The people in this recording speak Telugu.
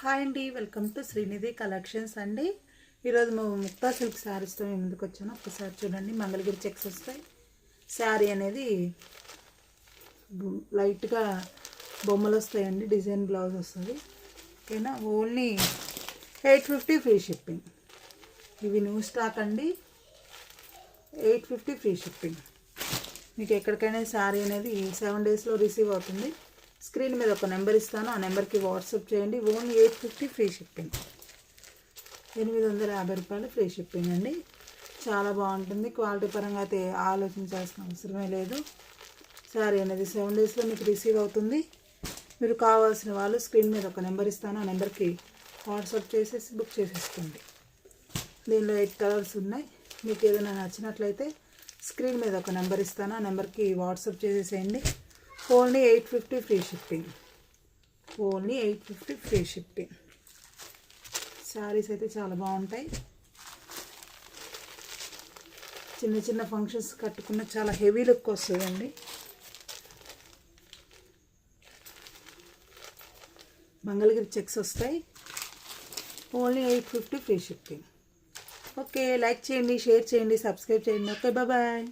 హాయ్ అండి, వెల్కమ్ టు శ్రీనిధి కలెక్షన్స్ అండి. ఈరోజు ముక్తా సిల్క్ శారీస్తో మేము ముందుకు వచ్చాను. ఒకసారి చూడండి, మంగళగిరి చెక్స్ వస్తాయి. శారీ అనేది లైట్గా బొమ్మలు వస్తాయండి, డిజైన్ బ్లౌజ్ వస్తుంది. ఓకేనా, ఓన్లీ 850 ఫ్రీ షిప్పింగ్. ఇవి న్యూ స్టాక్ అండి, 850 ఫ్రీ షిప్పింగ్. మీకు ఎక్కడికైనా శారీ అనేది 7 డేస్లో రిసీవ్ అవుతుంది. స్క్రీన్ మీద ఒక నెంబర్ ఇస్తాను, ఆ నెంబర్కి వాట్సాప్ చేయండి. ఓన్లీ 850 ఫ్రీ షిప్పింగ్, 850 రూపాయలు ఫ్రీ షిప్పింగ్ అండి. చాలా బాగుంటుంది. క్వాలిటీ పరంగా అయితే ఆలోచించాల్సిన అవసరమే లేదు. శారీ అనేది 7 డేస్లో మీకు రిసీవ్ అవుతుంది. మీరు కావాల్సిన వాళ్ళు స్క్రీన్ మీద ఒక నెంబర్ ఇస్తాను, ఆ నెంబర్కి వాట్సాప్ చేసేసి బుక్ చేసేసుకోండి. దీనిలో 8 కలర్స్ ఉన్నాయి. మీకు ఏదైనా నచ్చినట్లయితే స్క్రీన్ మీద ఒక నెంబర్ ఇస్తాను, ఆ నెంబర్కి వాట్సాప్ చేసేసేయండి. Only 850 free shipping, only 850 free shipping. Saris అయితే చాలా బాగుంటాయి. చిన్న చిన్న ఫంక్షన్స్ కట్టుకున్న చాలా హెవీ లుక్ వస్తుందండి. మంగళగిరి చెక్స్ వస్తాయి. Only 850 free shipping. Okay, like చేయండి, షేర్ చేయండి, సబ్స్క్రైబ్ చేయండి. Okay, bye.